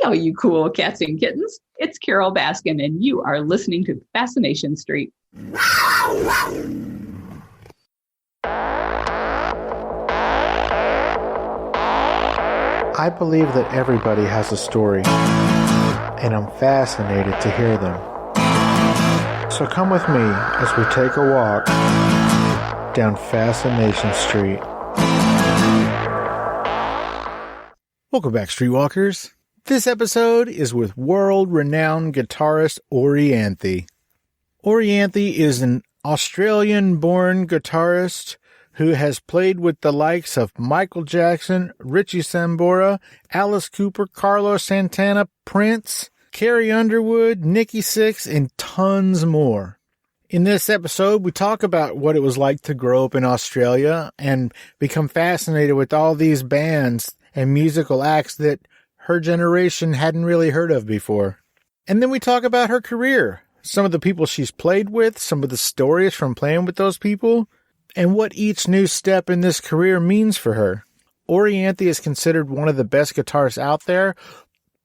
Hello, you cool cats and kittens. It's Carol Baskin, and you are listening to Fascination Street. I believe that everybody has a story, and I'm fascinated to hear them. So come with me as we take a walk down Fascination Street. Welcome back, Streetwalkers. This episode is with world-renowned guitarist Orianthi. Orianthi is an Australian-born guitarist who has played with the likes of Michael Jackson, Richie Sambora, Alice Cooper, Carlos Santana, Prince, Carrie Underwood, Nikki Sixx, and tons more. In this episode, we talk about what it was like to grow up in Australia and become fascinated with all these bands and musical acts that her generation hadn't really heard of before. And then we talk about her career, some of the people she's played with, some of the stories from playing with those people, and what each new step in this career means for her. Orianthi is considered one of the best guitarists out there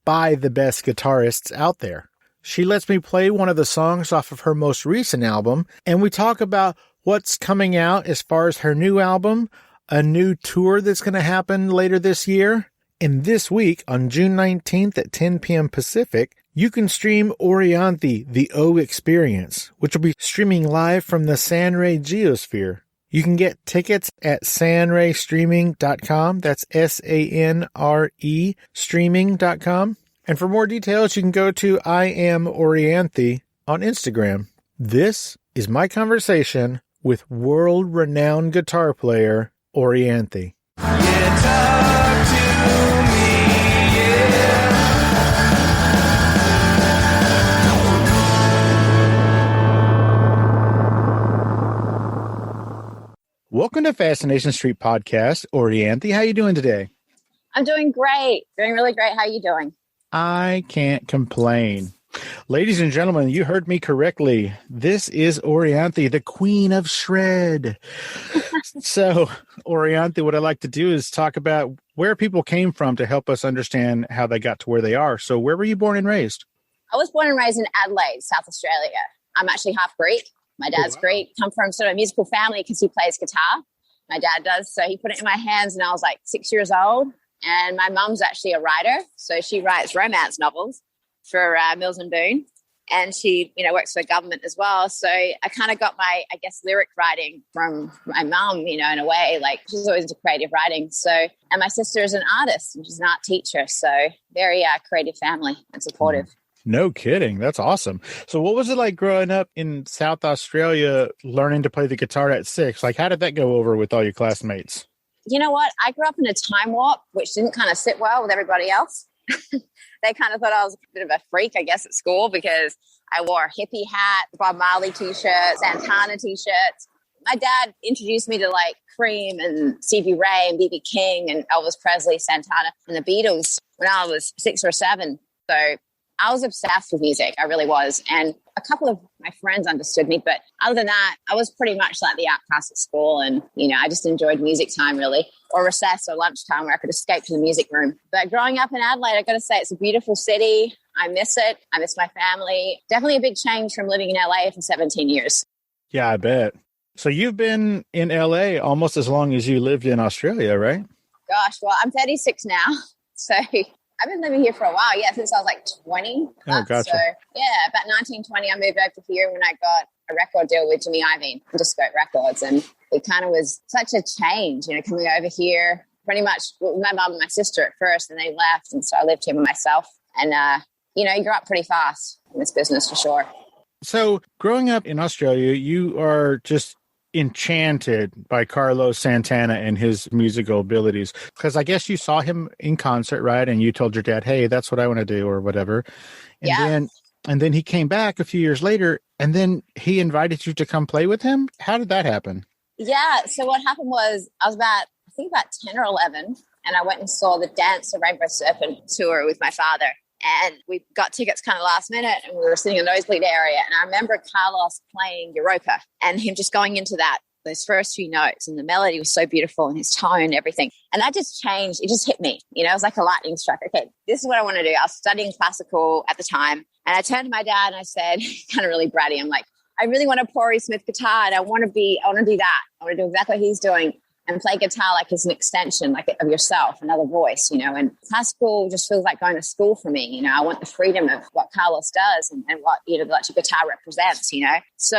by the best guitarists out there. She lets me play one of the songs off of her most recent album, and we talk about what's coming out as far as her new album, a new tour that's going to happen later this year. And this week, on June 19th at 10 p.m. Pacific, you can stream Orianthi, The O Experience, which will be streaming live from the Sanre Geosphere. You can get tickets at sanrestreaming.com. That's S-A-N-R-E streaming.com. And for more details, you can go to I Am Orianthi on Instagram. This is my conversation with world-renowned guitar player Orianthi. Welcome to Fascination Street Podcast, Orianthi. How you doing today? I'm doing great. Doing really great. How are you doing? I can't complain. Ladies and gentlemen, you heard me correctly. This is Orianthi, the queen of shred. So, Orianthi, what I like to do is talk about where people came from to help us understand how they got to where they are. So, where were you born and raised? I was born and raised in Adelaide, South Australia. I'm actually half Greek. My dad's Greek. Come from sort of a musical family because he plays guitar. My dad does. So he put it in my hands and I was like 6 years old. And my mum's actually a writer. So she writes romance novels for Mills and Boon. And she, works for the government as well. So I kind of got my, lyric writing from my mum, in a way. Like, she's always into creative writing. So, and my sister is an artist and she's an art teacher. So very creative family and supportive. No kidding. That's awesome. So what was it like growing up in South Australia, learning to play the guitar at 6? Like, how did that go over with all your classmates? You know what? I grew up in a time warp, which didn't kind of sit well with everybody else. They kind of thought I was a bit of a freak, I guess, at school because I wore a hippie hat, Bob Marley t-shirts, Santana t-shirts. My dad introduced me to like Cream and Stevie Ray and B.B. King and Elvis Presley, Santana, and the Beatles when I was 6 or 7. So I was obsessed with music. I really was. And a couple of my friends understood me. But other than that, I was pretty much like the outcast at school. And, I just enjoyed music time, really, or recess or lunchtime where I could escape to the music room. But growing up in Adelaide, I got to say, it's a beautiful city. I miss it. I miss my family. Definitely a big change from living in LA for 17 years. Yeah, I bet. So you've been in LA almost as long as you lived in Australia, right? Gosh, well, I'm 36 now. So I've been living here for a while, since I was like 20. Oh, gotcha. So, about 1920, I moved over here when I got a record deal with Jimmy Iovine, Interscope Records. And it kind of was such a change, coming over here. Pretty much with my mum and my sister at first, and they left. And so I lived here with myself. And, you grew up pretty fast in this business for sure. So growing up in Australia, you are just enchanted by Carlos Santana and his musical abilities, because I guess you saw him in concert, right? And you told your dad, hey, that's what I want to do or whatever. And then he came back a few years later and then he invited you to come play with him. How did that happen? Yeah. So what happened was I was about 10 or 11 and I went and saw the Dance the Rainbow Serpent tour with my father. And we got tickets kind of last minute and we were sitting in the nosebleed area. And I remember Carlos playing Europa and him just going into that those first few notes, and the melody was so beautiful and his tone and everything. And that just changed. It just hit me. It was like a lightning strike. Okay, this is what I want to do. I was studying classical at the time. And I turned to my dad and I said, kind of really bratty, I'm like, I really want a Pori Smith guitar, and I want to do that. I want to do exactly what he's doing and play guitar like it's an extension, like of yourself, another voice, and classical just feels like going to school for me. I want the freedom of what Carlos does and what, the electric guitar represents, So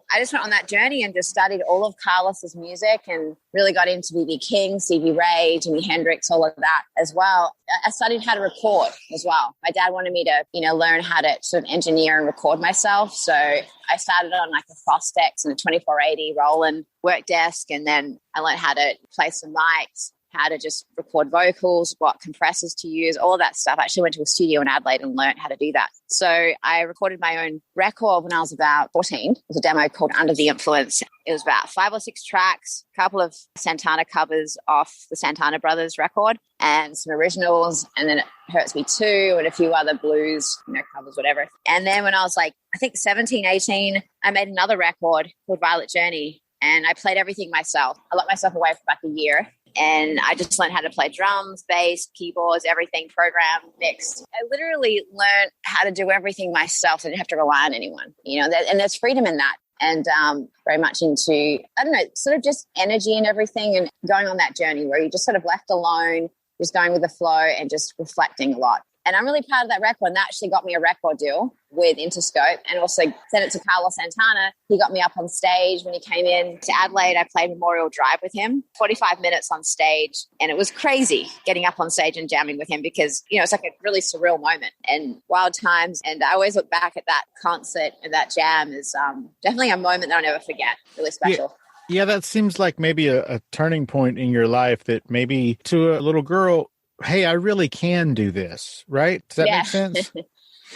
I just went on that journey and just studied all of Carlos's music and really got into B.B. King, Stevie Ray, Jimi Hendrix, all of that as well. I studied how to record as well. My dad wanted me to, learn how to sort of engineer and record myself. So I started on like a Fostex and a 2480 Roland work desk. And then I learned how to play some mics, how to just record vocals, what compressors to use, all of that stuff. I actually went to a studio in Adelaide and learned how to do that. So I recorded my own record when I was about 14. It was a demo called Under the Influence. It was about 5 or 6 tracks, a couple of Santana covers off the Santana Brothers record and some originals, and then It Hurts Me Too and a few other blues, covers, whatever. And then when I was like, I think 17, 18, I made another record called Violet Journey, and I played everything myself. I locked myself away for like a year. And I just learned how to play drums, bass, keyboards, everything, program, mixed. I literally learned how to do everything myself. I didn't have to rely on anyone, and there's freedom in that. And very much into, sort of just energy and everything, and going on that journey where you just sort of left alone, just going with the flow and just reflecting a lot. And I'm really proud of that record. And that actually got me a record deal with Interscope, and also sent it to Carlos Santana. He got me up on stage when he came in to Adelaide. I played Memorial Drive with him, 45 minutes on stage. And it was crazy getting up on stage and jamming with him because, it's like a really surreal moment and wild times. And I always look back at that concert and that jam as definitely a moment that I'll never forget. Really special. Yeah, that seems like maybe a turning point in your life that maybe to a little girl, hey, I really can do this, right? Does that make sense?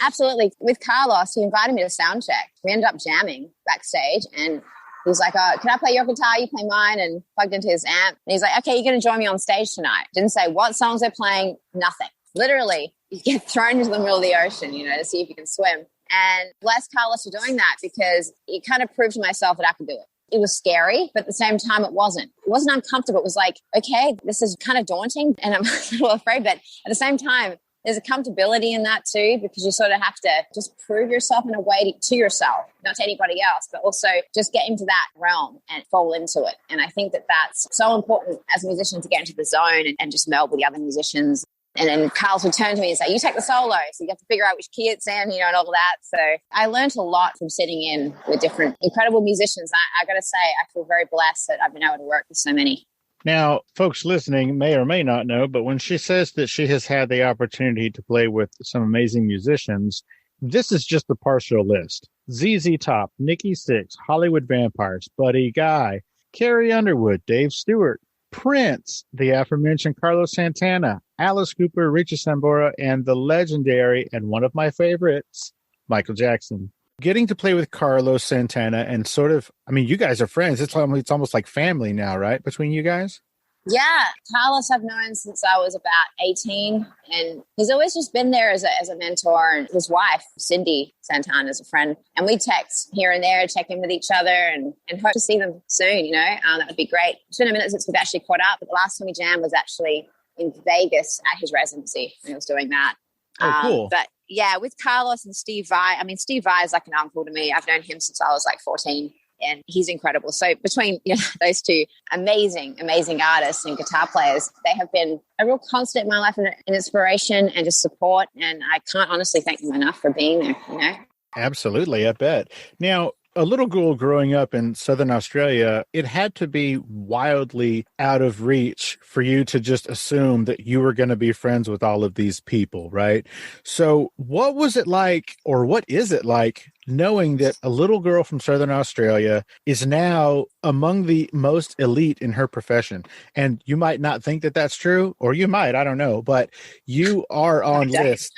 Absolutely. With Carlos, he invited me to sound check. We ended up jamming backstage, and he was like, can I play your guitar? You play mine, and plugged into his amp. And he's like, okay, you're going to join me on stage tonight. Didn't say what songs they're playing, nothing. Literally, you get thrown into the middle of the ocean, to see if you can swim. And bless Carlos for doing that, because it kind of proved to myself that I could do it. It was scary, but at the same time, it wasn't. It wasn't uncomfortable. It was like, okay, this is kind of daunting and I'm a little afraid, but at the same time, there's a comfortability in that too, because you sort of have to just prove yourself in a way to yourself, not to anybody else, but also just get into that realm and fall into it. And I think that that's so important as a musician to get into the zone and just meld with the other musicians. And then Carl's would turn to me and say, you take the solo. So you have to figure out which key it's in, and all of that. So I learned a lot from sitting in with different incredible musicians. I got to say, I feel very blessed that I've been able to work with so many. Now, folks listening may or may not know, but when she says that she has had the opportunity to play with some amazing musicians, this is just a partial list. ZZ Top, Nikki Sixx, Hollywood Vampires, Buddy Guy, Carrie Underwood, Dave Stewart, Prince, the aforementioned Carlos Santana, Alice Cooper, Richie Sambora, and the legendary and one of my favorites, Michael Jackson. Getting to play with Carlos Santana and sort of, you guys are friends. It's almost like family now, right? Between you guys? Yeah. Carlos I've known since I was about 18, and he's always just been there as a mentor, and his wife, Cindy Santana, is a friend. And we text here and there, check in with each other, and hope to see them soon, that would be great. It's been a minute since we've actually caught up, but the last time we jammed was actually in Vegas at his residency when he was doing that. Oh, cool. But yeah, with Carlos and Steve Vai, Steve Vai is like an uncle to me. I've known him since I was like 14. And he's incredible. So between those two amazing artists and guitar players, they have been a real constant in my life and an inspiration and just support. And I can't honestly thank them enough for being there, Absolutely, I bet. Now, a little girl growing up in Southern Australia, it had to be wildly out of reach for you to just assume that you were going to be friends with all of these people, right? So what was it like, or what is it like, knowing that a little girl from Southern Australia is now among the most elite in her profession? And you might not think that that's true, or you might, I don't know, but you are on list.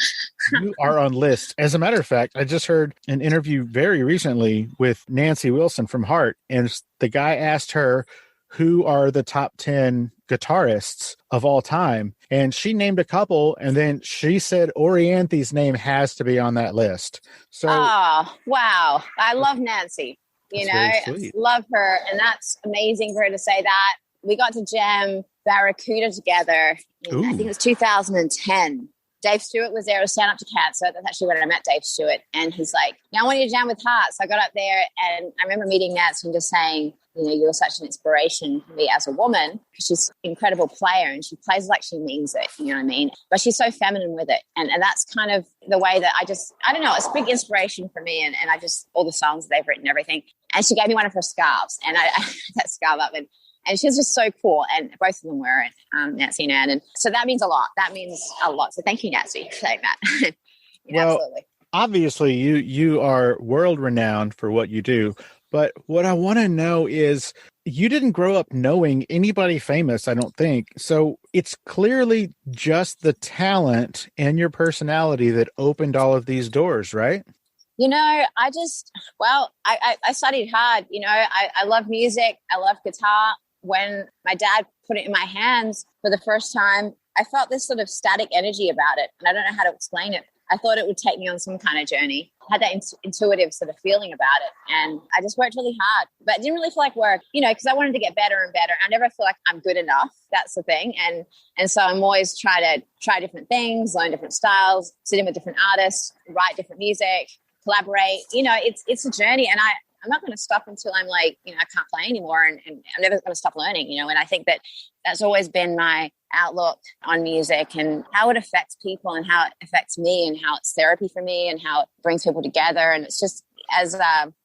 You are on list. As a matter of fact, I just heard an interview very recently with Nancy Wilson from Heart, and the guy asked her, who are the top 10 guitarists of all time? And she named a couple, and then she said Orianthi's name has to be on that list. So, oh, wow. I love Nancy. You That's know, very sweet. love her. And that's amazing for her to say that. We got to jam Barracuda together in, I think it was 2010. Dave Stewart was there to Stand Up to Cancer. That's actually when I met Dave Stewart. And he's like, now I want you to jam with Heart. So I got up there and I remember meeting Nancy and just saying, you know, you were such an inspiration for me as a woman, because she's an incredible player and she plays like she means it, you know what I mean? But she's so feminine with it. And that's kind of the way that I don't know, it's a big inspiration for me. And I just, all the songs they've written, everything. And she gave me one of her scarves and I that scarf up and she was just so cool. And both of them were, Nancy and Ann. And so that means a lot. That means a lot. So thank you, Nancy, for saying that. Well, absolutely. Obviously you are world renowned for what you do. But what I want to know is, you didn't grow up knowing anybody famous, I don't think. So it's clearly just the talent and your personality that opened all of these doors, right? You know, I studied hard. You know, I love music. I love guitar. When my dad put it in my hands for the first time, I felt this sort of static energy about it. And I don't know how to explain it. I thought it would take me on some kind of journey. I had that intuitive sort of feeling about it. And I just worked really hard, but it didn't really feel like work, you know, because I wanted to get better and better. I never feel like I'm good enough. That's the thing. And so I'm always trying to try different things, learn different styles, sit in with different artists, write different music, collaborate. You know, it's a journey. And I'm not going to stop until I'm like, you know, I can't play anymore. And I'm never going to stop learning, you know. And I think that that's always been my outlook on music and how it affects people and how it affects me and how it's therapy for me and how it brings people together. And it's just, as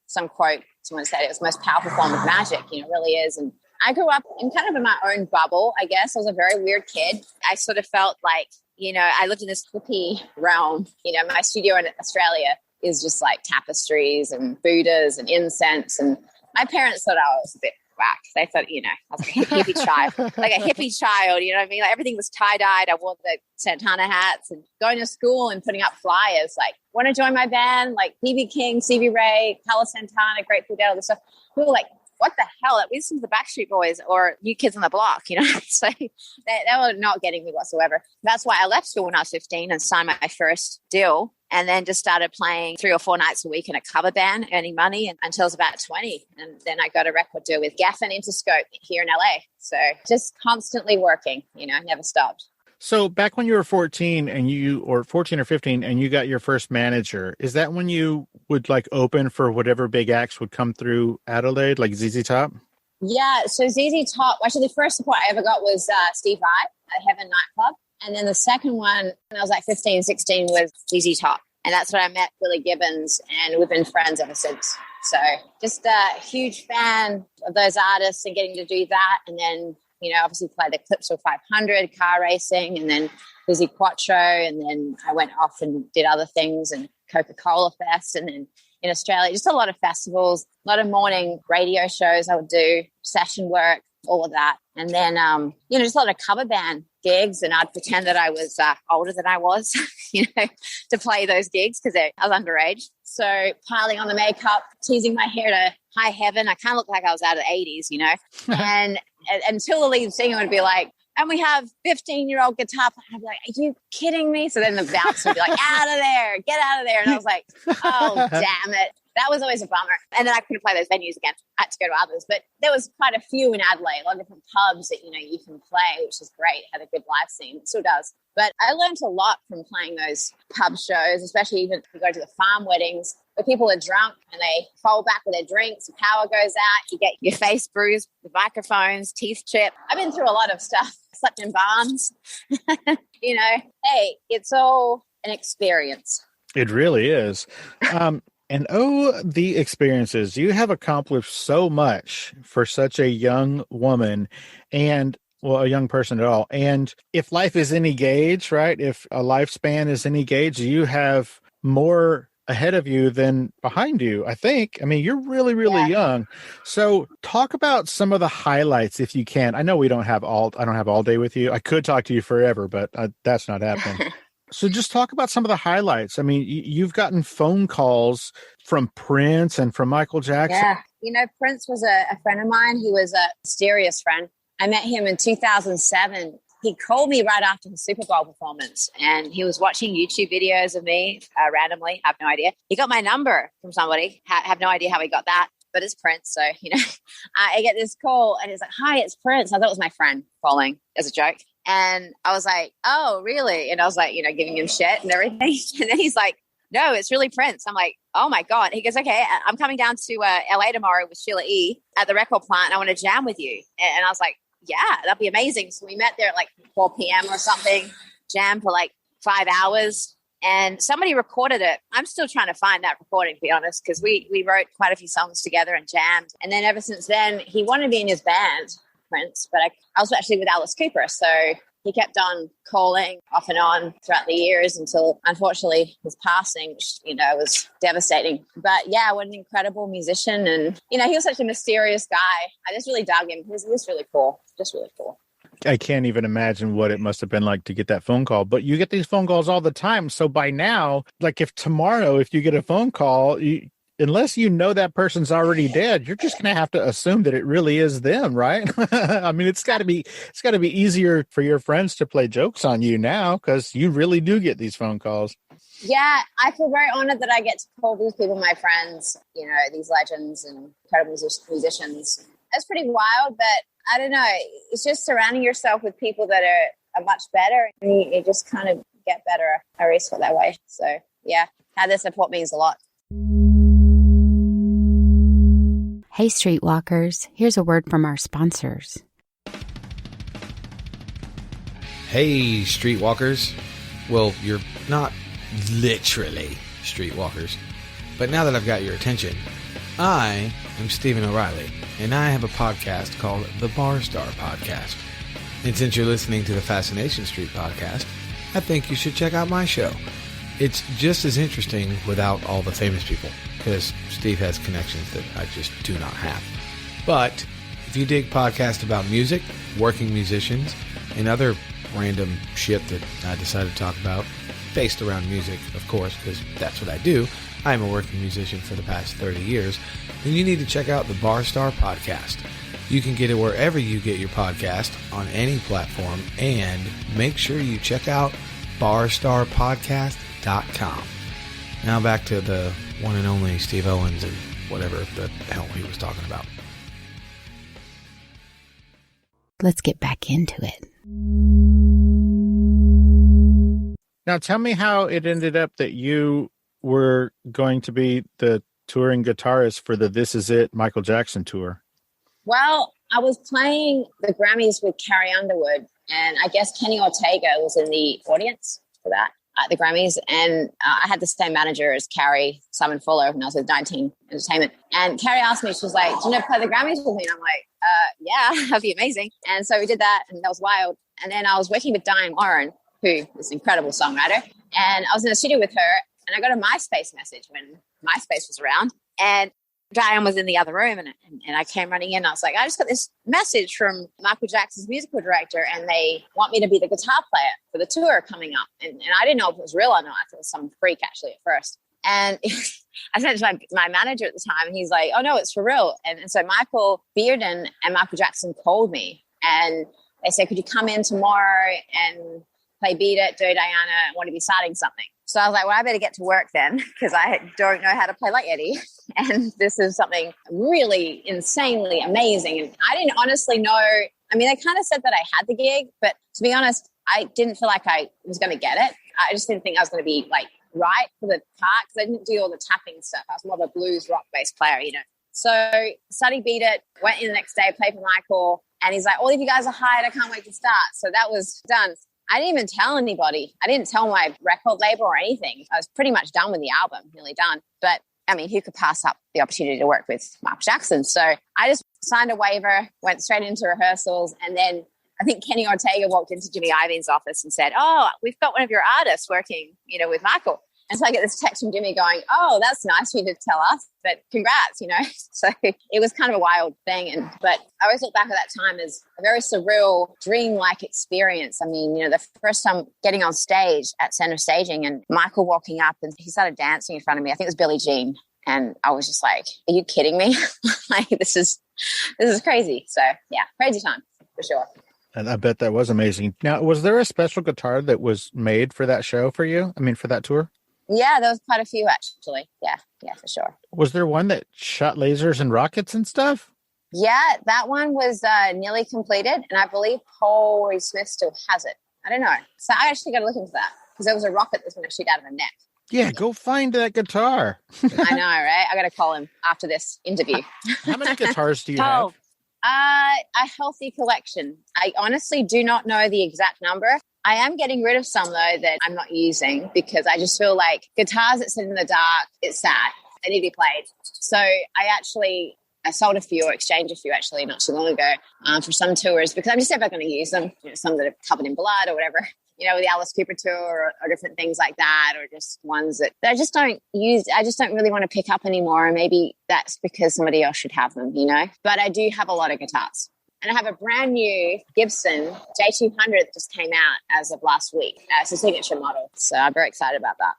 some quote someone said, it was the most powerful form of magic, you know, it really is. And I grew up in kind of in my own bubble, I guess. I was a very weird kid. I sort of felt like, you know, I lived in this hippie realm. You know, my studio in Australia is just like tapestries and Buddhas and incense. And my parents thought I was a bit whack. They thought, you know, I was like a hippie child, like a hippie child, you know what I mean? Like everything was tie-dyed. I wore the Santana hats and going to school and putting up flyers like, want to join my band? Like B.B. King, C.B. Ray, Carlos Santana, Grateful Dead, all this stuff. We were like, what the hell? Like, we listen to the Backstreet Boys or New Kids on the Block, you know? So they were not getting me whatsoever. That's why I left school when I was 15 and signed my first deal, and then just started playing 3 or 4 nights a week in a cover band, earning money until I was about 20. And then I got a record deal with Geffen Interscope here in LA. So just constantly working, you know, never stopped. So back when you were 14 or 15 and you got your first manager, is that when you would like open for whatever big acts would come through Adelaide, like ZZ Top? Yeah. So ZZ Top, actually the first support I ever got was Steve Vai at Heaven Nightclub. And then the second one, when I was like 15, 16, was ZZ Top. And that's when I met Billy Gibbons, and we've been friends ever since. So just a huge fan of those artists and getting to do that. And then, you know, obviously play the Calypso 500, car racing, and then Busy Quattro. And then I went off and did other things and Coca-Cola Fest. And then in Australia, just a lot of festivals, a lot of morning radio shows I would do, session work, all of that. And then, you know, just a lot of cover band gigs, and I'd pretend that I was older than I was, you know, to play those gigs because I was underage. So piling on the makeup, teasing my hair to high heaven. I kind of looked like I was out of the 80s, you know, and until the lead singer would be like, and we have 15-year-old guitar player. I'd be like, are you kidding me? So then the bouncer would be like, out of there, get out of there. And I was like, oh, damn it. That was always a bummer. And then I couldn't play those venues again. I had to go to others. But there was quite a few in Adelaide, a lot of different pubs that, you know, you can play, which is great. It had a good live scene. It still does. But I learned a lot from playing those pub shows, especially even if you go to the farm weddings where people are drunk and they fall back with their drinks, the power goes out, you get your face bruised, the microphones, teeth chipped. I've been through a lot of stuff. Slept in barns. You know, hey, it's all an experience. It really is. And the experiences. You have accomplished so much for such a young woman and, well, a young person at all. And if life is any gauge, right, if a lifespan is any gauge, you have more ahead of you than behind you, I think. I mean, you're really, really young. So talk about some of the highlights if you can. I know I don't have all day with you. I could talk to you forever, but that's not happening. So just talk about some of the highlights. I mean, you've gotten phone calls from Prince and from Michael Jackson. Yeah. You know, Prince was a friend of mine. He was a mysterious friend. I met him in 2007. He called me right after his Super Bowl performance, and he was watching YouTube videos of me randomly. Have no idea. He got my number from somebody. Have no idea how he got that. but it's Prince. So, I get this call and it's like, hi, it's Prince. I thought it was my friend calling as a joke. And I was like, oh, really? And I was like, giving him shit and everything. And then he's like, no, it's really Prince. I'm like, oh my God. He goes, okay, I'm coming down to LA tomorrow with Sheila E. at the record plant. And I want to jam with you. And I was like, yeah, that'd be amazing. So we met there at like 4 p.m. or something, jammed for like 5 hours. And somebody recorded it. I'm still trying to find that recording, to be honest, because we wrote quite a few songs together and jammed. And then ever since then, he wanted to be in his band, Prince, but I was actually with Alice Cooper. So he kept on calling off and on throughout the years until, unfortunately, his passing, which, was devastating. But yeah, what an incredible musician. And, he was such a mysterious guy. I just really dug him. He was really cool, just really cool. I can't even imagine what it must have been like to get that phone call, but you get these phone calls all the time. So by now, like if you get a phone call, unless you know that person's already dead, you're just going to have to assume that it really is them, right? I mean, it's got to be easier for your friends to play jokes on you now because you really do get these phone calls. Yeah, I feel very honored that I get to call these people my friends, these legends and incredible musicians. It's pretty wild, but I don't know. It's just surrounding yourself with people that are much better, and you just kind of get better. I always felt that way. So yeah, having their support means a lot. Hey, Streetwalkers, here's a word from our sponsors. Hey, Streetwalkers. Well, you're not literally Streetwalkers, but now that I've got your attention, I am Stephen O'Reilly, and I have a podcast called the Bar Star Podcast. And since you're listening to the Fascination Street podcast, I think you should check out my show. It's just as interesting without all the famous people, because Steve has connections that I just do not have. But if you dig podcasts about music, working musicians, and other random shit that I decided to talk about, based around music, of course, because that's what I do. I'm a working musician for the past 30 years, then you need to check out the Bar Star Podcast. You can get it wherever you get your podcast, on any platform, and make sure you check out barstarpodcast.com. Now back to the one and only Steve Owens and whatever the hell he was talking about. Let's get back into it. Now tell me how it ended up that you were going to be the touring guitarist for the This Is It Michael Jackson tour. Well, I was playing the Grammys with Carrie Underwood, and I guess Kenny Ortega was in the audience for that at the Grammys. And I had the same manager as Carrie, Simon Fuller, when I was with 19 Entertainment. And Carrie asked me, she was like, do you know play the Grammys with me? And I'm like, yeah, that'd be amazing. And so we did that, and that was wild. And then I was working with Diane Warren, who is an incredible songwriter. And I was in the studio with her, and I got a MySpace message when MySpace was around. And Diane was in the other room, and I came running in. And I was like, I just got this message from Michael Jackson's musical director, and they want me to be the guitar player for the tour coming up. And I didn't know if it was real or not. I thought it was some freak, actually, at first. And I sent it to my manager at the time, and he's like, oh, no, it's for real. And so Michael Bearden and Michael Jackson called me, and they said, could you come in tomorrow and play Beat It, Do Diana, and want to be starting something? So I was like, well, I better get to work then, because I don't know how to play like Eddie. And this is something really insanely amazing. And I didn't honestly know. I mean, they kind of said that I had the gig, but to be honest, I didn't feel like I was going to get it. I just didn't think I was going to be like right for the part, because I didn't do all the tapping stuff. I was more of a blues rock bass player, So studied Beat It, went in the next day, played for Michael, and he's like, all of you guys are hired. I can't wait to start. So that was done. I didn't even tell anybody. I didn't tell my record label or anything. I was pretty much done with the album, nearly done. But I mean, who could pass up the opportunity to work with Michael Jackson? So I just signed a waiver, went straight into rehearsals. And then I think Kenny Ortega walked into Jimmy Iovine's office and said, oh, we've got one of your artists working, with Michael. And so I get this text from Jimmy going, oh, that's nice for you to tell us, but congrats, So it was kind of a wild thing. But I always look back at that time as a very surreal, dreamlike experience. I mean, the first time getting on stage at Center Staging and Michael walking up and he started dancing in front of me. I think it was Billie Jean. And I was just like, are you kidding me? Like, this is crazy. So yeah, crazy time for sure. And I bet that was amazing. Now, was there a special guitar that was made for that show for you? I mean, for that tour? Yeah, there was quite a few actually. Yeah, for sure. Was there one that shot lasers and rockets and stuff? Yeah, that one was nearly completed, and I believe Paul Smith still has it. I don't know. So I actually got to look into that because there was a rocket that's going to shoot out of a neck. Yeah, go find that guitar. I know, right? I got to call him after this interview. How many guitars do you have? A healthy collection. I honestly do not know the exact number. I am getting rid of some, though, that I'm not using because I just feel like guitars that sit in the dark, it's sad. They need to be played. So I sold a few or exchanged a few actually not too long ago for some tours because I'm just never going to use them. You know, some that are covered in blood or whatever, you know, with the Alice Cooper tour or different things like that, or just ones that I just don't use. I just don't really want to pick up anymore. And maybe that's because somebody else should have them, you know, but I do have a lot of guitars. And I have a brand new Gibson J200 that just came out as of last week. It's a signature model. So I'm very excited about that.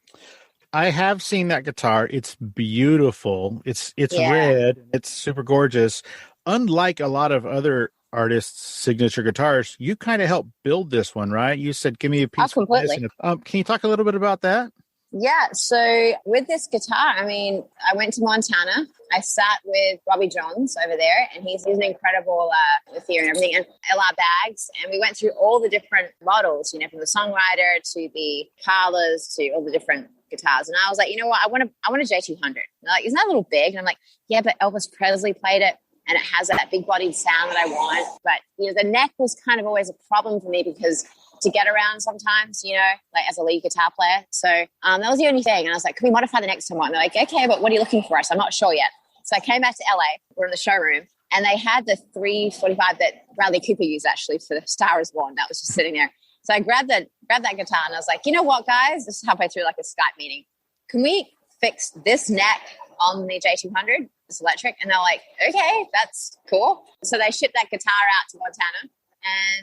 I have seen that guitar. It's beautiful. It's red. It's super gorgeous. Unlike a lot of other artists' signature guitars, you kind of helped build this one, right? You said, give me a piece. Oh, completely. Can you talk a little bit about that? Yeah. So with this guitar, I mean, I went to Montana. I sat with Robbie Johns over there, and he's an incredible luthier and everything, and LR bags. And we went through all the different models, you know, from the Songwriter to the Parlors to all the different guitars. And I was like, you know what? I want a J200. And they're like, isn't that a little big? And I'm like, yeah, but Elvis Presley played it, and it has that big bodied sound that I want. But, you know, the neck was kind of always a problem for me because to get around sometimes, you know, like as a lead guitar player. So that was the only thing. And I was like, can we modify the next one? And they're like, okay, but what are you looking for? So I'm not sure yet. So I came back to LA. We're in the showroom, and they had the 345 that Bradley Cooper used actually for the Star Is Born. That was just sitting there. So I grabbed that guitar, and I was like, you know what, guys? This is halfway through like a Skype meeting. Can we fix this neck on the J200? It's electric. And they're like, okay, that's cool. So they shipped that guitar out to Montana,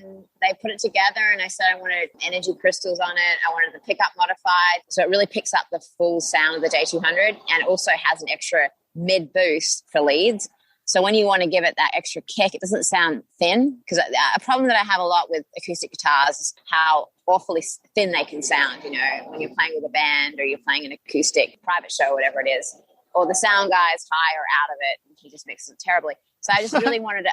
and they put it together, and I said I wanted energy crystals on it. I wanted the pickup modified. So it really picks up the full sound of the J200, and also has an extra mid boost for leads. So when you want to give it that extra kick, it doesn't sound thin, because a problem that I have a lot with acoustic guitars is how awfully thin they can sound, you know, when you're playing with a band or you're playing an acoustic private show, whatever it is, or the sound guy is high or out of it, and he just mixes it terribly. So I just really wanted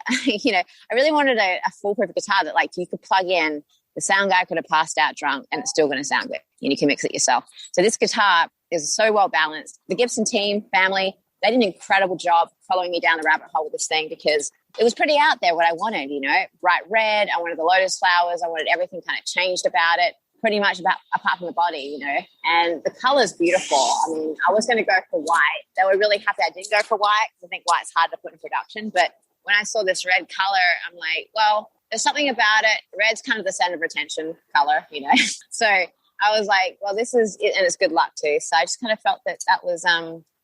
a foolproof guitar that like you could plug in, the sound guy could have passed out drunk, and it's still going to sound good, and you can mix it yourself. So this guitar is so well balanced. The Gibson team, family, they did an incredible job following me down the rabbit hole with this thing, because it was pretty out there what I wanted, you know, bright red. I wanted the lotus flowers. I wanted everything kind of changed about it, pretty much apart from the body, you know, and the color's beautiful. I mean, I was going to go for white. They were really happy I didn't go for white, because I think white's hard to put in production. But when I saw this red color, I'm like, well, there's something about it. Red's kind of the center of attention color, you know. So I was like, well, this is it, and it's good luck too. So I just kind of felt that was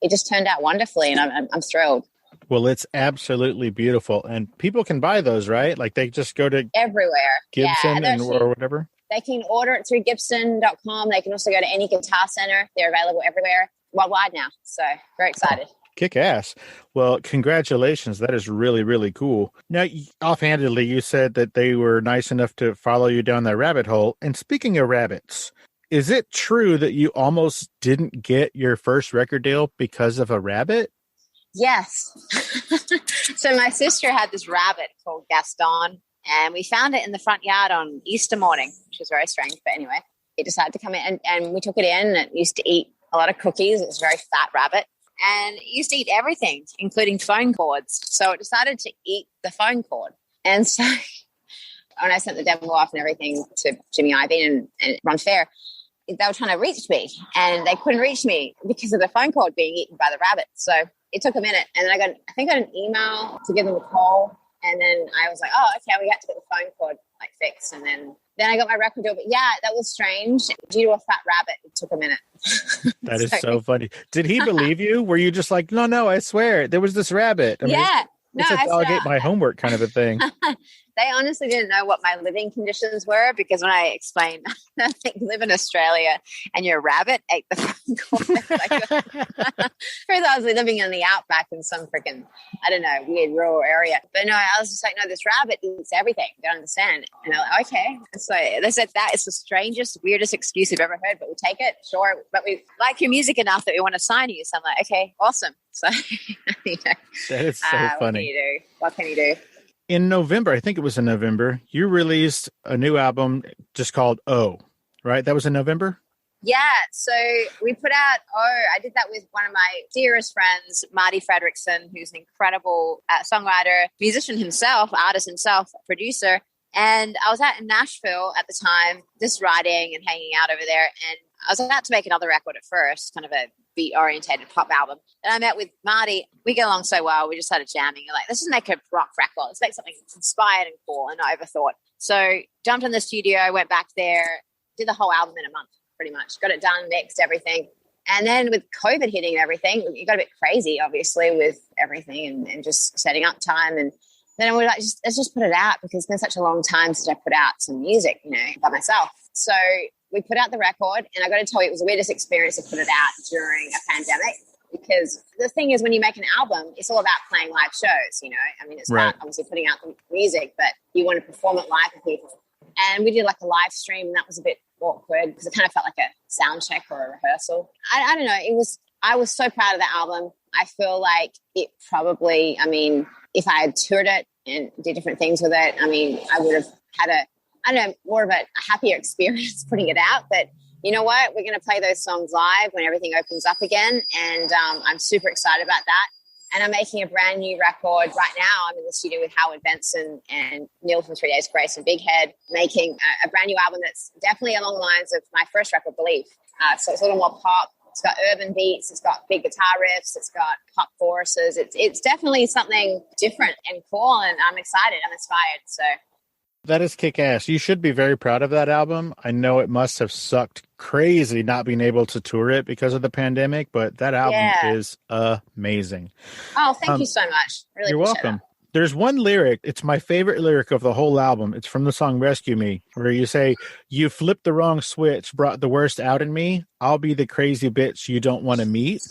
it just turned out wonderfully, and I'm thrilled. Well, it's absolutely beautiful, and people can buy those, right? Like they just go to everywhere, Gibson or whatever. They can order it through Gibson.com. They can also go to any guitar center. They're available everywhere, worldwide now. So very excited. Kick ass. Well, congratulations. That is really, really cool. Now, offhandedly, you said that they were nice enough to follow you down that rabbit hole. And speaking of rabbits, is it true that you almost didn't get your first record deal because of a rabbit? Yes. So my sister had this rabbit called Gaston, and we found it in the front yard on Easter morning, which was very strange. But anyway, it decided to come in, and we took it in, and it used to eat a lot of cookies. It was a very fat rabbit, and it used to eat everything, including phone cords. So it decided to eat the phone cord. And so when I sent the demo off and everything to Jimmy Iovine and Ron Fair, they were trying to reach me, and they couldn't reach me because of the phone cord being eaten by the rabbit. So it took a minute, and then I think I got an email to give them a call, and then I was like, oh, okay, we got to get the phone cord like fixed, and then I got my record deal. But yeah, that was strange. Due to a fat rabbit, it took a minute. That is so funny. Did he believe you? Were you just like, no, I swear, there was this rabbit? I mean, yeah. It's a dog ate my homework kind of a thing. They honestly didn't know what my living conditions were, because when I explained, I think you live in Australia and your rabbit ate the front corner. First I was living in the outback in some freaking, I don't know, weird rural area. But no, I was just like, no, this rabbit eats everything. They don't understand. And I'm like, okay. So they said that is the strangest, weirdest excuse I've ever heard, but we'll take it. Sure. But we like your music enough that we want to sign you. So I'm like, okay, awesome. So, you know, That is so funny. What can you do? In November, I think it was in November, you released a new album just called Oh, right? That was in November? Yeah, so we put out, I did that with one of my dearest friends, Marty Fredrickson, who's an incredible songwriter, musician himself, artist himself, producer. And I was out in Nashville at the time, just writing and hanging out over there. And I was about to make another record at first, kind of a beat-orientated pop album. And I met with Marty. We get along so well. We just started jamming. We're like, let's just make a rock record. Let's make something inspired and cool and not overthought. So jumped in the studio, went back there, did the whole album in a month, pretty much. Got it done, mixed, everything. And then with COVID hitting and everything, it got a bit crazy, obviously, with everything and just setting up time. And then we're like, let's just put it out, because it's been such a long time since I put out some music, you know, by myself. So we put out the record, and I got to tell you, it was the weirdest experience to put it out during a pandemic, because the thing is, when you make an album, it's all about playing live shows, you know. I mean, it's about obviously putting out the music, but you want to perform it live for people. And we did like a live stream, and that was a bit awkward because it kind of felt like a sound check or a rehearsal. I don't know. I was so proud of that album. I feel like it probably, I mean, if I had toured it and did different things with it, I mean, I would have had more of a happier experience putting it out. But you know what? We're going to play those songs live when everything opens up again. And I'm super excited about that. And I'm making a brand new record right now. I'm in the studio with Howard Benson and Neil from 3 Days Grace and Big Head, making a brand new album that's definitely along the lines of my first record, Believe. So it's a little more pop. It's got urban beats. It's got big guitar riffs. It's got pop choruses. It's definitely something different and cool. And I'm excited. I'm inspired. So that is kick-ass. You should be very proud of that album. I know it must have sucked crazy not being able to tour it because of the pandemic, but that album is amazing. Oh, thank you so much. Really You're welcome. That. There's one lyric. It's my favorite lyric of the whole album. It's from the song Rescue Me, where you say, "You flipped the wrong switch, brought the worst out in me. I'll be the crazy bitch you don't want to meet."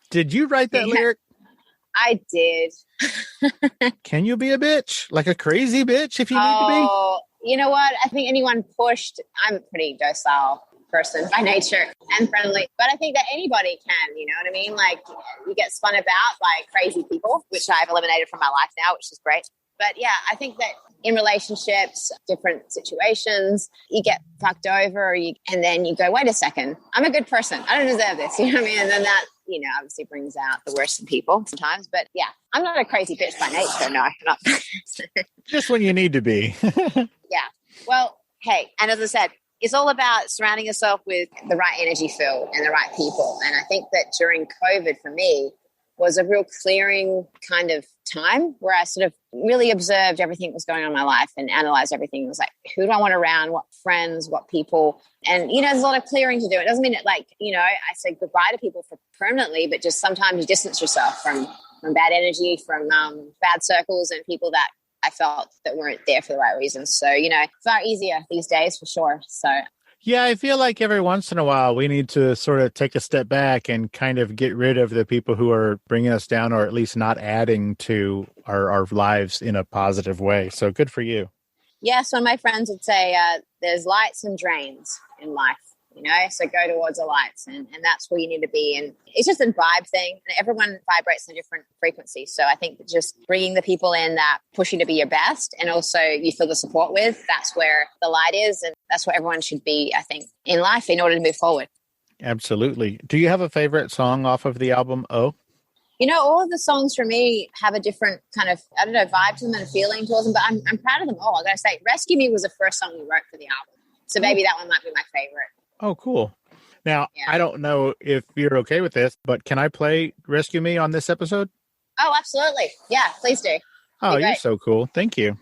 Did you write that lyric? I did. Can you be a bitch? Like a crazy bitch if you need to be? Oh, you know what? I think anyone pushed, I'm a pretty docile person by nature and friendly, but I think that anybody can, you know what I mean? Like, you get spun about by crazy people, which I've eliminated from my life now, which is great. But yeah, I think that in relationships, different situations, you get fucked over and then you go, wait a second, I'm a good person. I don't deserve this. You know what I mean? And then that, you know, obviously brings out the worst in people sometimes. But yeah, I'm not a crazy bitch by nature. No, I'm not. Just when you need to be. Yeah. Well, hey, and as I said, it's all about surrounding yourself with the right energy field and the right people. And I think that during COVID for me was a real clearing kind of time where I sort of really observed everything that was going on in my life and analyzed everything. It was like, who do I want around? What friends, what people? And, you know, there's a lot of clearing to do. It doesn't mean that, like, you know, I say goodbye to people for permanently, but just sometimes you distance yourself from bad energy, from bad circles and people that I felt that weren't there for the right reasons. So, you know, far easier these days for sure. So yeah, I feel like every once in a while we need to sort of take a step back and kind of get rid of the people who are bringing us down, or at least not adding to our lives in a positive way. So good for you. Yes, one of my friends would say there's lights and drains in life, you know, so go towards the lights and that's where you need to be. And it's just a vibe thing. And everyone vibrates in a different frequency. So I think just bringing the people in that push you to be your best and also you feel the support with, that's where the light is. And that's where everyone should be, I think, in life in order to move forward. Absolutely. Do you have a favorite song off of the album, Oh? You know, all of the songs for me have a different kind of, I don't know, vibe to them and a feeling towards them, but I'm proud of them all. I got to say, Rescue Me was the first song we wrote for the album. So maybe that one might be my favorite. Oh, cool. Now, I don't know if you're okay with this, but can I play Rescue Me on this episode? Oh, absolutely. Yeah, please do. Oh, you're so cool. Thank you.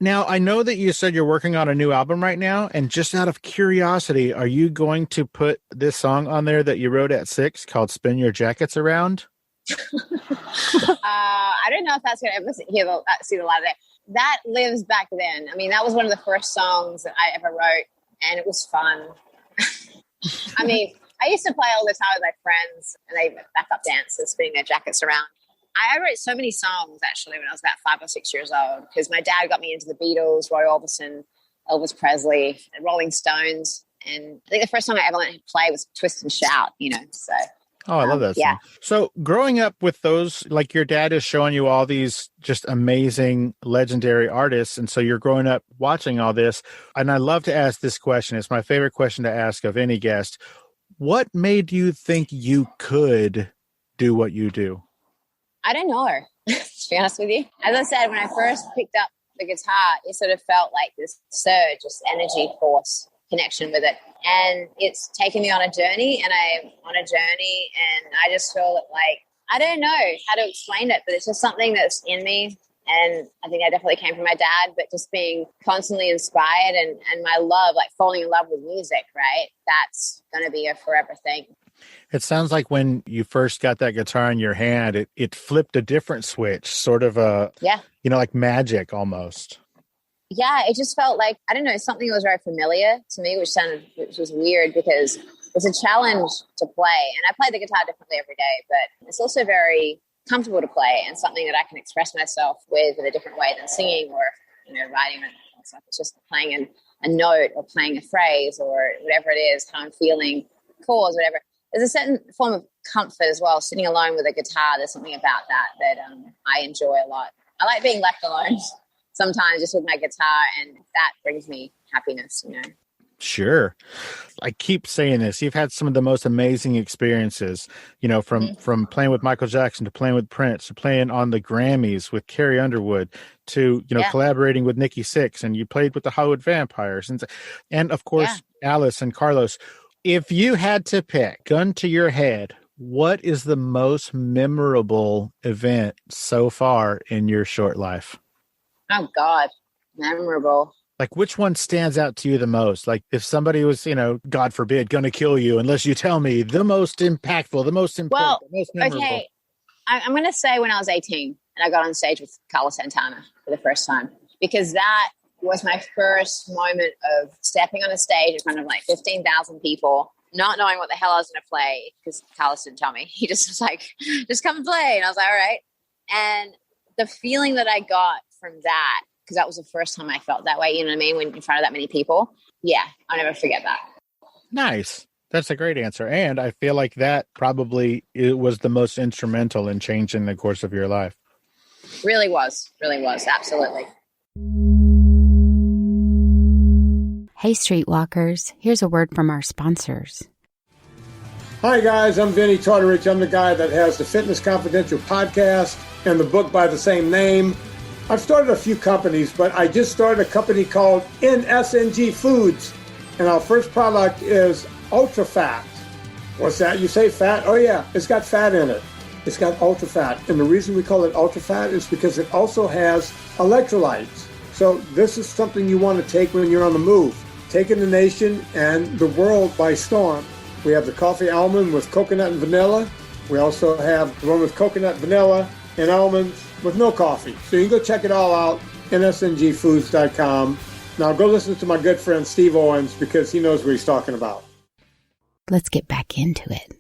Now, I know that you said you're working on a new album right now, and just out of curiosity, are you going to put this song on there that you wrote at 6 called Spin Your Jackets Around? I don't know if that's going to ever see the light of day. That lives back then. I mean, that was one of the first songs that I ever wrote, and it was fun. I mean, I used to play all the time with my friends, and they back up dancers, spinning their jackets around. I wrote so many songs, actually, when I was about 5 or 6 years old, because my dad got me into the Beatles, Roy Orbison, Elvis Presley, and Rolling Stones. And I think the first song I ever learned to play was Twist and Shout, so. Oh, I love that song. Yeah. So growing up with those, like your dad is showing you all these just amazing, legendary artists. And so you're growing up watching all this. And I love to ask this question. It's my favorite question to ask of any guest. What made you think you could do what you do? I don't know, to be honest with you. As I said, when I first picked up the guitar, it sort of felt like this surge, this energy force connection with it. And it's taken me on a journey, and I'm on a journey, and I just feel like, I don't know how to explain it, but it's just something that's in me. And I think I definitely came from my dad, but just being constantly inspired and my love, like falling in love with music, right? That's going to be a forever thing. It sounds like when you first got that guitar in your hand, it flipped a different switch, sort of like magic almost. Yeah, it just felt like, I don't know, something that was very familiar to me, which was weird because it's a challenge to play. And I play the guitar differently every day, but it's also very comfortable to play and something that I can express myself with in a different way than singing or, writing and stuff. It's just playing a note or playing a phrase or whatever it is, how I'm feeling, chords, whatever. There's a certain form of comfort as well. Sitting alone with a guitar, there's something about that I enjoy a lot. I like being left alone sometimes just with my guitar, and that brings me happiness, Sure. I keep saying this. You've had some of the most amazing experiences, from playing with Michael Jackson to playing with Prince to playing on the Grammys with Carrie Underwood to, collaborating with Nikki Sixx, and you played with the Hollywood Vampires and of course, Alice and Carlos. If you had to pick, gun to your head, what is the most memorable event so far in your short life? Oh, God, memorable. Like, which one stands out to you the most? Like, if somebody was, God forbid, going to kill you, unless you tell me the most impactful, the most important, the most memorable. Okay, I'm going to say when I was 18 and I got on stage with Carlos Santana for the first time, because that was my first moment of stepping on a stage in front of like 15,000 people, not knowing what the hell I was going to play, because Carlos didn't tell me. He just was like, just come and play. And I was like, all right. And the feeling that I got from that, because that was the first time I felt that way, you know what I mean, when in front of that many people. Yeah, I'll never forget that. Nice. That's a great answer. And I feel like that probably was the most instrumental in changing the course of your life. Really was. Absolutely. Hey, Streetwalkers, here's a word from our sponsors. Hi, guys. I'm Vinny Tortorich. I'm the guy that has the Fitness Confidential podcast and the book by the same name. I've started a few companies, but I just started a company called NSNG Foods, and our first product is Ultra Fat. What's that? You say fat? Oh, yeah. It's got fat in it. It's got Ultra Fat. And the reason we call it Ultra Fat is because it also has electrolytes. So this is something you want to take when you're on the move. Taking the nation and the world by storm. We have the coffee almond with coconut and vanilla. We also have the one with coconut, vanilla, and almonds with no coffee. So you can go check it all out, nsngfoods.com. Now go listen to my good friend Steve Owens because he knows what he's talking about. Let's get back into it.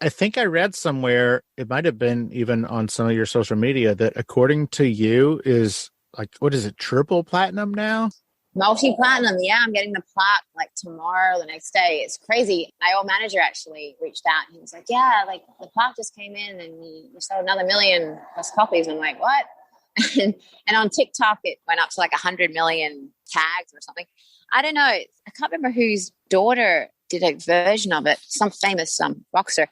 I think I read somewhere, it might have been even on some of your social media, that according to you is like, what is it, triple platinum now? Multi-platinum, yeah. I'm getting the plaque like tomorrow, the next day. It's crazy. My old manager actually reached out. He was like, yeah, like the plaque just came in and you sold another 1 million plus copies. I'm like, what? and on TikTok, it went up to like 100 million tags or something. I don't know. I can't remember whose daughter did a version of it, some famous boxer.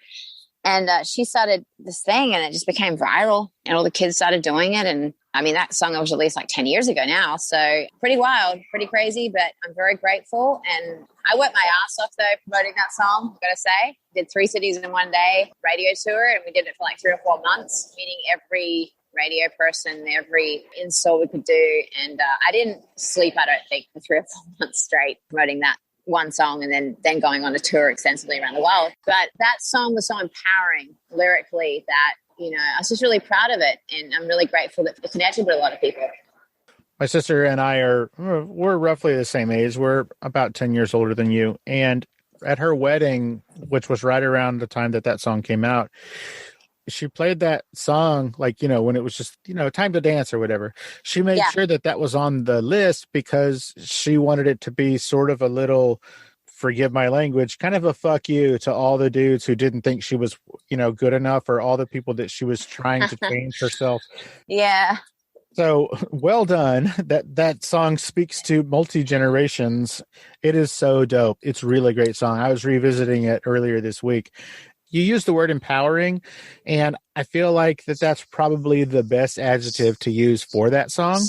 And she started this thing and it just became viral and all the kids started doing it. And I mean, that song was released like 10 years ago now. So pretty wild, pretty crazy, but I'm very grateful. And I worked my ass off though, promoting that song, I've got to say. Did 3 cities in one day radio tour and we did it for like 3 or 4 months, meeting every radio person every install we could do. And I didn't sleep, I don't think, for 3 or 4 months straight promoting that one song and then going on a tour extensively around the world. But that song was so empowering lyrically that, I was just really proud of it. And I'm really grateful that it connected with a lot of people. My sister and I we're roughly the same age. We're about 10 years older than you. And at her wedding, which was right around the time that song came out, she played that song, like, when it was just, time to dance or whatever. She made sure that was on the list because she wanted it to be sort of a little, forgive my language, kind of a fuck you to all the dudes who didn't think she was, good enough, or all the people that she was trying to change herself. Yeah. So well done. That song speaks to multi-generations. It is so dope. It's a really great song. I was revisiting it earlier this week. You used the word empowering, and I feel like that's probably the best adjective to use for that song.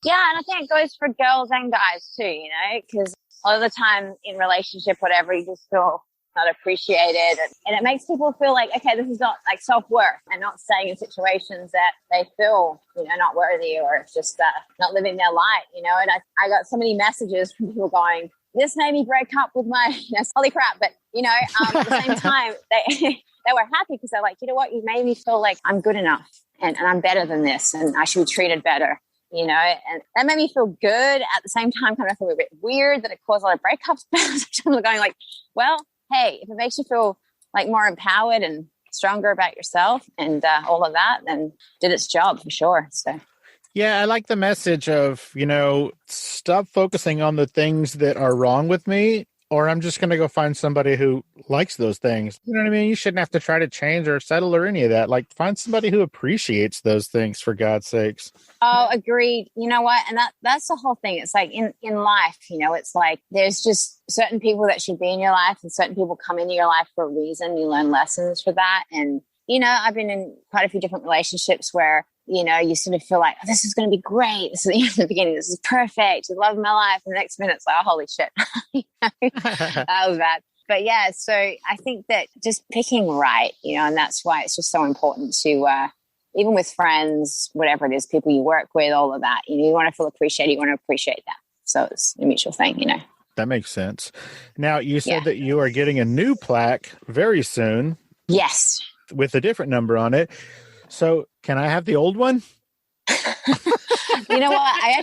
Yeah, and I think it goes for girls and guys too, because a lot of the time in relationship, whatever, you just feel not appreciated. And it makes people feel like, okay, this is not like self-worth, and not staying in situations that they feel, not worthy, or just not living their light, and I got so many messages from people going, this made me break up with my, holy crap. But, at the same time, they were happy because they're like, you know what, you made me feel like I'm good enough and I'm better than this and I should be treated better, and that made me feel good. At the same time, kind of feel a bit weird that it caused a lot of breakups. I'm going like, well, hey, if it makes you feel like more empowered and stronger about yourself and all of that, then did its job for sure. So. Yeah, I like the message of, stop focusing on the things that are wrong with me, or I'm just going to go find somebody who likes those things. You know what I mean? You shouldn't have to try to change or settle or any of that. Like, find somebody who appreciates those things, for God's sakes. Oh, agreed. You know what? And that's the whole thing. It's like in life, it's like there's just certain people that should be in your life, and certain people come into your life for a reason. You learn lessons for that. And, I've been in quite a few different relationships where, you sort of feel like, oh, this is going to be great. This is the beginning. This is perfect. The love of my life. And the next minute, it's like, oh, holy shit. That was bad. But yeah, so I think that just picking right, and that's why it's just so important to, even with friends, whatever it is, people you work with, all of that, you want to feel appreciated. You want to appreciate that. So it's a mutual thing, That makes sense. Now, you said that you are getting a new plaque very soon. Yes. With a different number on it. So can I have the old one? You know what?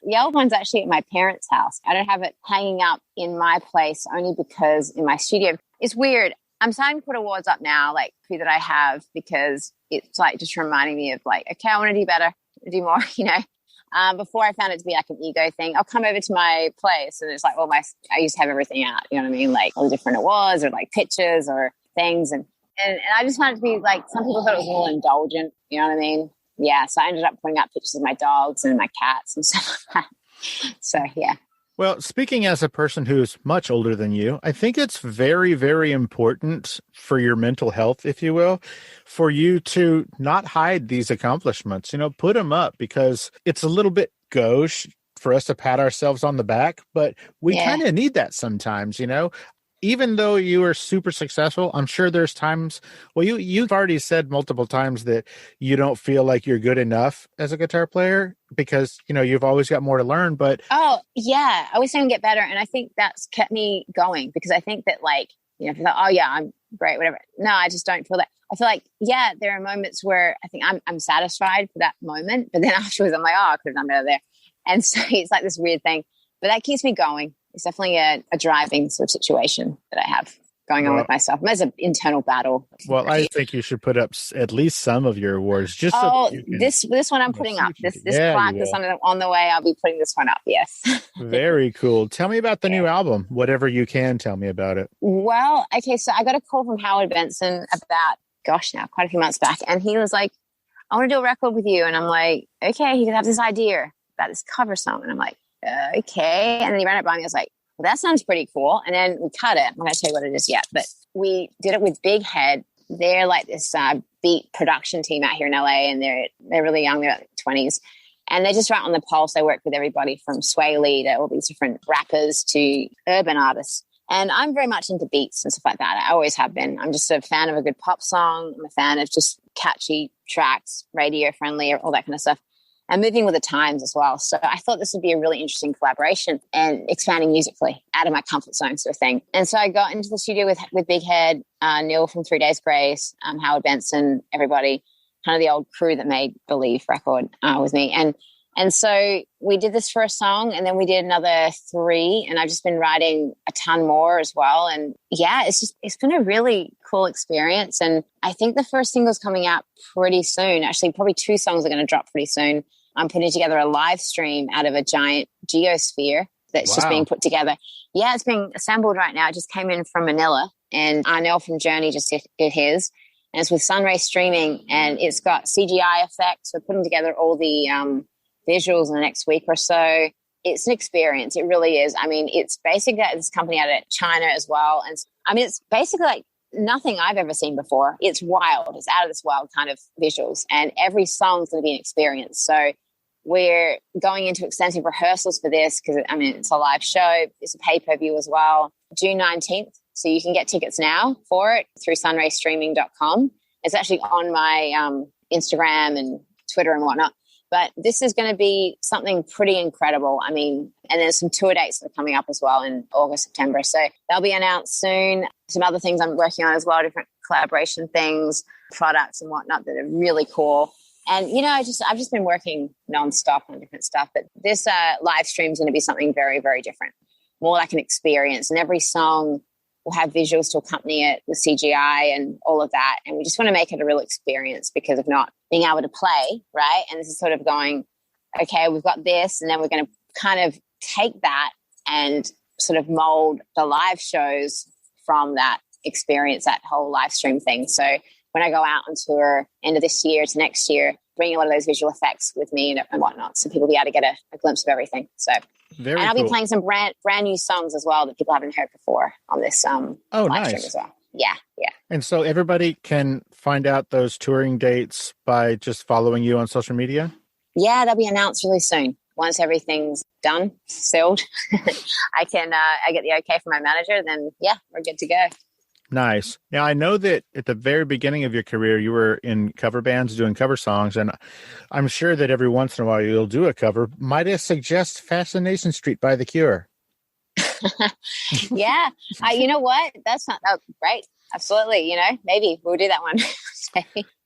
The old one's actually at my parents' house. I don't have it hanging up in my place only because in my studio, it's weird. I'm starting to put awards up now, like few that I have, because it's like just reminding me of like, okay, I want to do better, do more, Before I found it to be like an ego thing. I'll come over to my place and it's like, I used to have everything out, you know what I mean? Like all the different awards or like pictures or things. And I just found it to be like, some people thought it was a little indulgent, you know what I mean? Yeah, so I ended up putting up pictures of my dogs and my cats and stuff like that. So, yeah. Well, speaking as a person who's much older than you, I think it's very, very important for your mental health, if you will, for you to not hide these accomplishments, put them up, because it's a little bit gauche for us to pat ourselves on the back, but we kind of need that sometimes, Even though you are super successful, I'm sure there's times, you've already said multiple times that you don't feel like you're good enough as a guitar player because, you've always got more to learn, but. Oh, yeah. I always say I can get better. And I think that's kept me going because I think that if you're like, oh yeah, I'm great, whatever. No, I just don't feel that. I feel like, yeah, there are moments where I think I'm satisfied for that moment, but then afterwards I'm like, oh, I could have done better there. And so it's like this weird thing, but that keeps me going. It's definitely a driving sort of situation that I have going on with myself. It's an internal battle. Well, I think you should put up at least some of your awards. Just this one I'm putting up. This plaque is on the way. I'll be putting this one up. Yes. Very cool. Tell me about the new album. Whatever you can tell me about it. Well, okay. So I got a call from Howard Benson about, quite a few months back. And he was like, I want to do a record with you. And I'm like, okay, he could have this idea about this cover song. And I'm like, okay. And then he ran it by me. I was like, well, that sounds pretty cool. And then we cut it. I'm not going to tell you what it is yet, but we did it with Big Head. They're like this beat production team out here in LA, and they're really young. They're like 20s. And they're just right on the pulse. They work with everybody from Sway Lee to all these different rappers to urban artists. And I'm very much into beats and stuff like that. I always have been. I'm just a fan of a good pop song. I'm a fan of just catchy tracks, radio friendly, all that kind of stuff, and moving with the times as well. So I thought this would be a really interesting collaboration and expanding musically out of my comfort zone sort of thing. And so I got into the studio with Big Head, Neil from 3 Days Grace, Howard Benson, everybody, kind of the old crew that made Believe record with me. And so we did this for a song, and then we did another 3, and I've just been writing a ton more as well. And yeah, it's been a really cool experience. And I think the first single's coming out pretty soon. Actually, probably 2 songs are going to drop pretty soon. I'm putting together a live stream out of a giant geosphere that's just being put together. Yeah, it's being assembled right now. It just came in from Manila, and Arnell from Journey just did his. And it's with Sunray Streaming, and it's got CGI effects. We're putting together all the visuals in the next week or so. It's an experience. It really is. I mean, it's basically this company out of China as well. And I mean, it's basically like nothing I've ever seen before. It's wild. It's out of this world kind of visuals. And every song's going to be an experience. So we're going into extensive rehearsals for this because, I mean, it's a live show. It's a pay-per-view as well. June 19th. So you can get tickets now for it through sunraystreaming.com. It's actually on my Instagram and Twitter and whatnot. But this is going to be something pretty incredible. I mean, and there's some tour dates that are coming up as well in August, September. So they'll be announced soon. Some other things I'm working on as well, different collaboration things, products and whatnot that are really cool. And, you know, I've just been working nonstop on different stuff. But this live stream is going to be something very, very different, more like an experience. And every song will have visuals to accompany it with CGI and all of that. And we just want to make it a real experience because of not being able to play, right? And this is sort of going, okay, we've got this, and then we're going to kind of take that and sort of mold the live shows from that experience, that whole live stream thing. So when I go out on tour end of this year to next year, bring a lot of those visual effects with me and whatnot, so people will be able to get a glimpse of everything. So Very and I'll cool. be playing some brand new songs as well that people haven't heard before on this live stream as well. Yeah. And so everybody can find out those touring dates by just following you on social media? Yeah, they'll be announced really soon. Once everything's done, sealed, I get the okay from my manager, then yeah, we're good to go. Nice. Now, I know that at the very beginning of your career, you were in cover bands doing cover songs, and I'm sure that every once in a while you'll do a cover. Might I suggest Fascination Street by The Cure? Yeah. You know what? That's great. Absolutely. You know, maybe we'll do that one.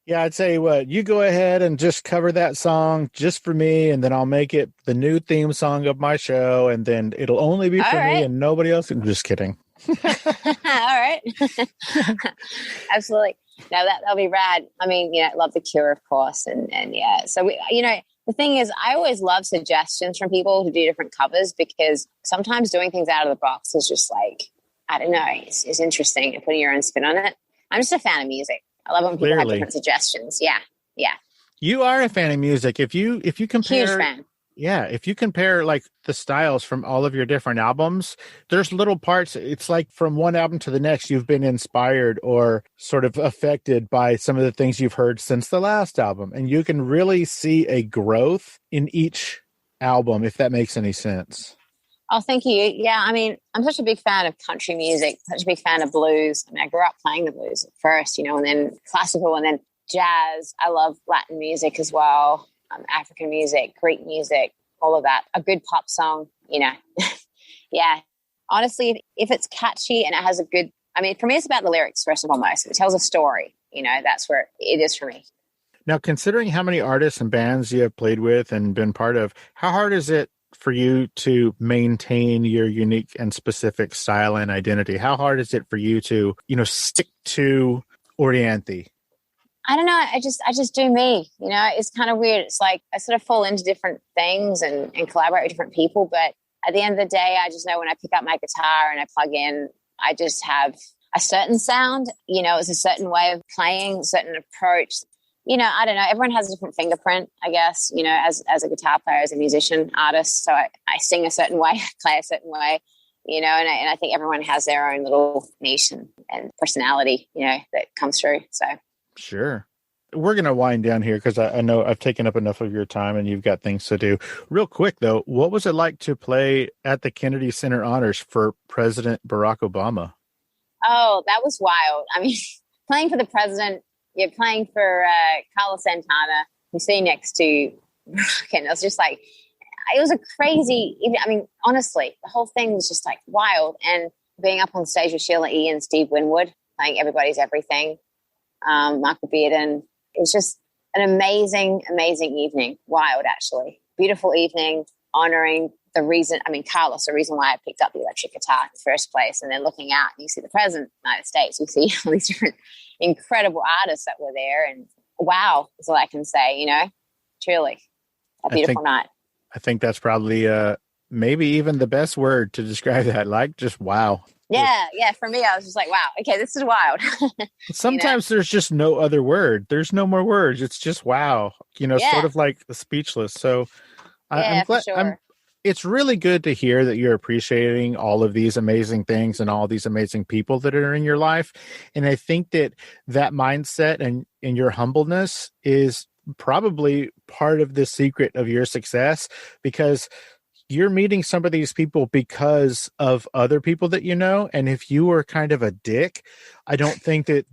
Yeah, I'd say you go ahead and just cover that song just for me, and then I'll make it the new theme song of my show, and then it'll only be for me and nobody else. I'm just kidding. All right. Absolutely. No, that'll be rad. I mean, you know, love The Cure, of course. And yeah, so we, you know, the thing is, I always love suggestions from people who do different covers, because sometimes doing things out of the box is just like, I don't know, it's interesting and putting your own spin on it. I'm just a fan of music. I love when people have different suggestions. Yeah. You are a fan of music. If you compare, huge fan. Yeah, if you compare like the styles from all of your different albums, there's little parts. It's like from one album to the next, you've been inspired or sort of affected by some of the things you've heard since the last album. And you can really see a growth in each album, if that makes any sense. Oh, thank you. Yeah, I mean, I'm such a big fan of country music, such a big fan of blues. I mean, I grew up playing the blues at first, you know, and then classical and then jazz. I love Latin music as well. African music, Greek music, all of that. A good pop song, you know. Yeah. Honestly, if it's catchy and it has a good, I mean, for me, it's about the lyrics first and foremost. If it tells a story, you know, that's where it is for me. Now, considering how many artists and bands you have played with and been part of, how hard is it for you to maintain your unique and specific style and identity? How hard is it for you to, you know, stick to Orianthi? I don't know. I just do me, you know. It's kind of weird. It's like I sort of fall into different things and collaborate with different people. But at the end of the day, I just know when I pick up my guitar and I plug in, I just have a certain sound, you know. It's a certain way of playing, a certain approach. You know, I don't know. Everyone has a different fingerprint, I guess, you know, as a guitar player, as a musician, artist. So I sing a certain way, I play a certain way, you know, and I think everyone has their own little niche and personality, you know, that comes through. So. Sure. We're going to wind down here because I know I've taken up enough of your time and you've got things to do. Real quick, though, what was it like to play at the Kennedy Center Honors for President Barack Obama? Oh, that was wild. I mean, playing for the president you're playing for Carlos Santana, who's sitting next to Rocket. I was just like, it was a crazy, I mean, honestly, the whole thing was just like wild. And being up on stage with Sheila E. and Steve Winwood, playing Everybody's Everything, Michael Bearden, it was just an amazing, amazing evening. Wild, actually. Beautiful evening, honoring the reason why I picked up the electric guitar in the first place. And then looking out, you see the president of the United States, you see all these different incredible artists that were there. And wow, is all I can say, truly a beautiful night. I think that's probably maybe even the best word to describe that, like just wow. Yeah. For me, I was just like, wow, okay, this is wild. Sometimes there's just no other word. There's no more words. It's just wow, sort of like speechless. So I'm glad. Sure. It's really good to hear that you're appreciating all of these amazing things and all these amazing people that are in your life. And I think that mindset and your humbleness is probably part of the secret of your success, because you're meeting some of these people because of other people that you know. And if you were kind of a dick, I don't think that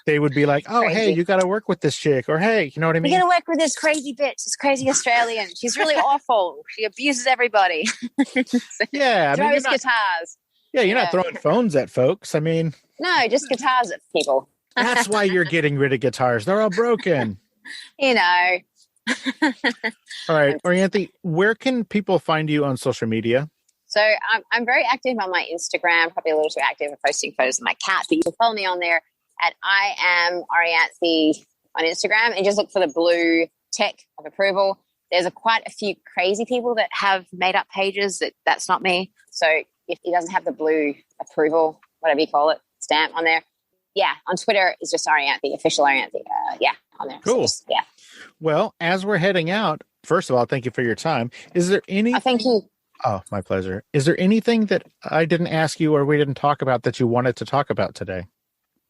they would be like, oh, crazy. Hey, you got to work with this chick, or hey, you know what I mean? You got to work with this crazy bitch, this crazy Australian. She's really awful. She abuses everybody. Yeah. Throws guitars. Yeah, you're not throwing phones at folks. I mean, no, just guitars at people. That's why you're getting rid of guitars. They're all broken. All right, Orianthi, where can people find you on social media? So I'm very active on my Instagram, probably a little too active for posting photos of my cat, but you can follow me on there at I am Orianthi on Instagram, and just look for the blue tick of approval. There's quite a few crazy people that have made up pages that's not me. So if it doesn't have the blue approval, whatever you call it, stamp on there. Yeah, on Twitter, it's just Orianthi, official Orianthi. On there. Cool. So Well, as we're heading out, first of all, thank you for your time. Is there any? Thank you. Oh, my pleasure. Is there anything that I didn't ask you or we didn't talk about that you wanted to talk about today?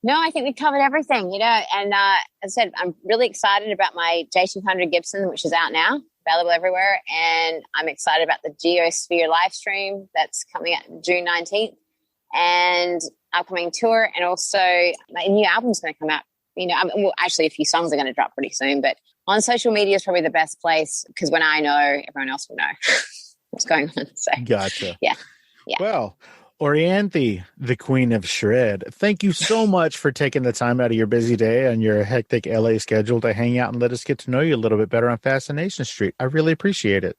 No, I think we covered everything, and as I said, I'm really excited about my J200 Gibson, which is out now, available everywhere. And I'm excited about the Geosphere live stream that's coming out June 19th, and upcoming tour. And also my new album's going to come out. Actually a few songs are going to drop pretty soon, but on social media is probably the best place, because when I know, everyone else will know what's going on. So, gotcha. Yeah. Well, Orianthi, the queen of shred, thank you so much for taking the time out of your busy day and your hectic LA schedule to hang out and let us get to know you a little bit better on Fascination Street. I really appreciate it.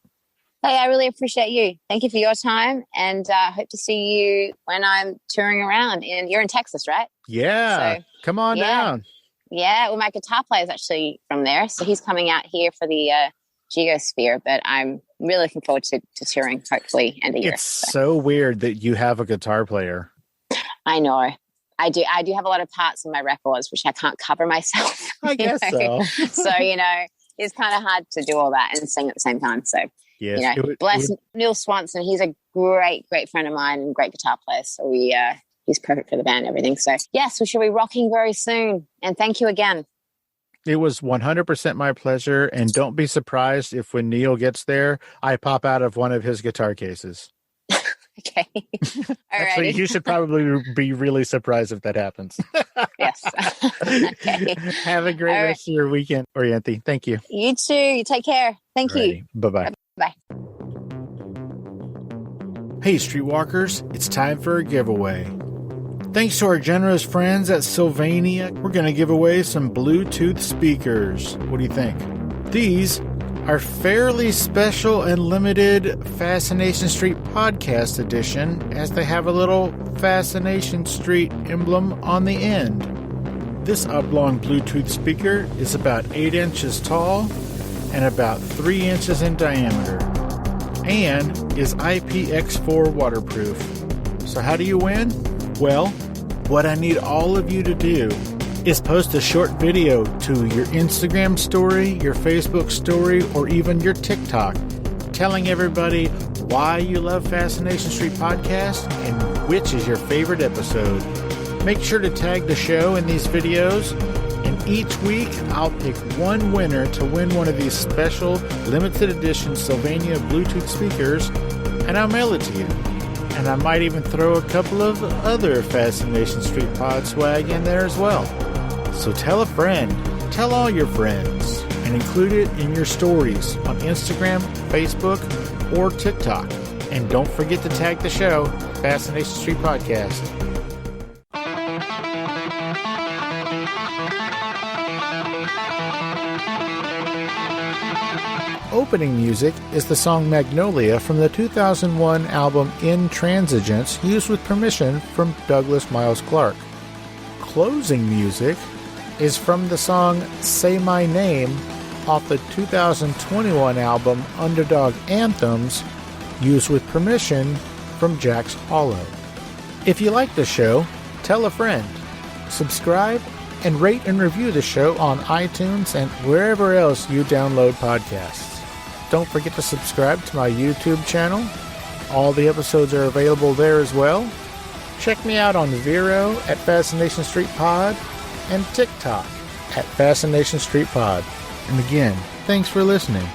Hey, I really appreciate you. Thank you for your time, and hope to see you when I'm touring around. And you're in Texas, right? Yeah. So, come on down. Yeah, well, my guitar player is actually from there, so he's coming out here for the Geosphere, but I'm really looking forward to touring, hopefully, end of year. It's so weird that you have a guitar player. I know. I do have a lot of parts in my records, which I can't cover myself. I guess so. So, it's kind of hard to do all that and sing at the same time. So, yes, bless Neil Swanson. He's a great, great friend of mine and great guitar player. So he's perfect for the band and everything. So yes, we shall be rocking very soon. And thank you again. It was 100% my pleasure. And don't be surprised if when Neil gets there, I pop out of one of his guitar cases. Okay. Actually, you should probably be really surprised if that happens. Yes. Okay. Have a great rest of your weekend, Orianthi. Thank you. You too. You take care. Thank you. Bye-bye. Bye. Hey, Streetwalkers, it's time for a giveaway. Thanks to our generous friends at Sylvania, we're going to give away some Bluetooth speakers. What do you think? These are fairly special and limited Fascination Street podcast edition, as they have a little Fascination Street emblem on the end. This oblong Bluetooth speaker is about 8 inches tall and about 3 inches in diameter, and is IPX4 waterproof. So how do you win? Well, what I need all of you to do is post a short video to your Instagram story, your Facebook story, or even your TikTok, telling everybody why you love Fascination Street Podcast and which is your favorite episode. Make sure to tag the show in these videos, and each week I'll pick one winner to win one of these special limited edition Sylvania Bluetooth speakers, and I'll mail it to you. And I might even throw a couple of other Fascination Street Pod swag in there as well. So tell a friend, tell all your friends, and include it in your stories on Instagram, Facebook, or TikTok. And don't forget to tag the show, Fascination Street Podcast. Opening music is the song Magnolia from the 2001 album Intransigence, used with permission from Douglas Miles Clark. Closing music is from the song Say My Name off the 2021 album Underdog Anthems, used with permission from Jax Hollow. If you like the show, tell a friend. Subscribe and rate and review the show on iTunes and wherever else you download podcasts. Don't forget to subscribe to my YouTube channel. All the episodes are available there as well. Check me out on Vero at Fascination Street Pod and TikTok at Fascination Street Pod. And again, thanks for listening.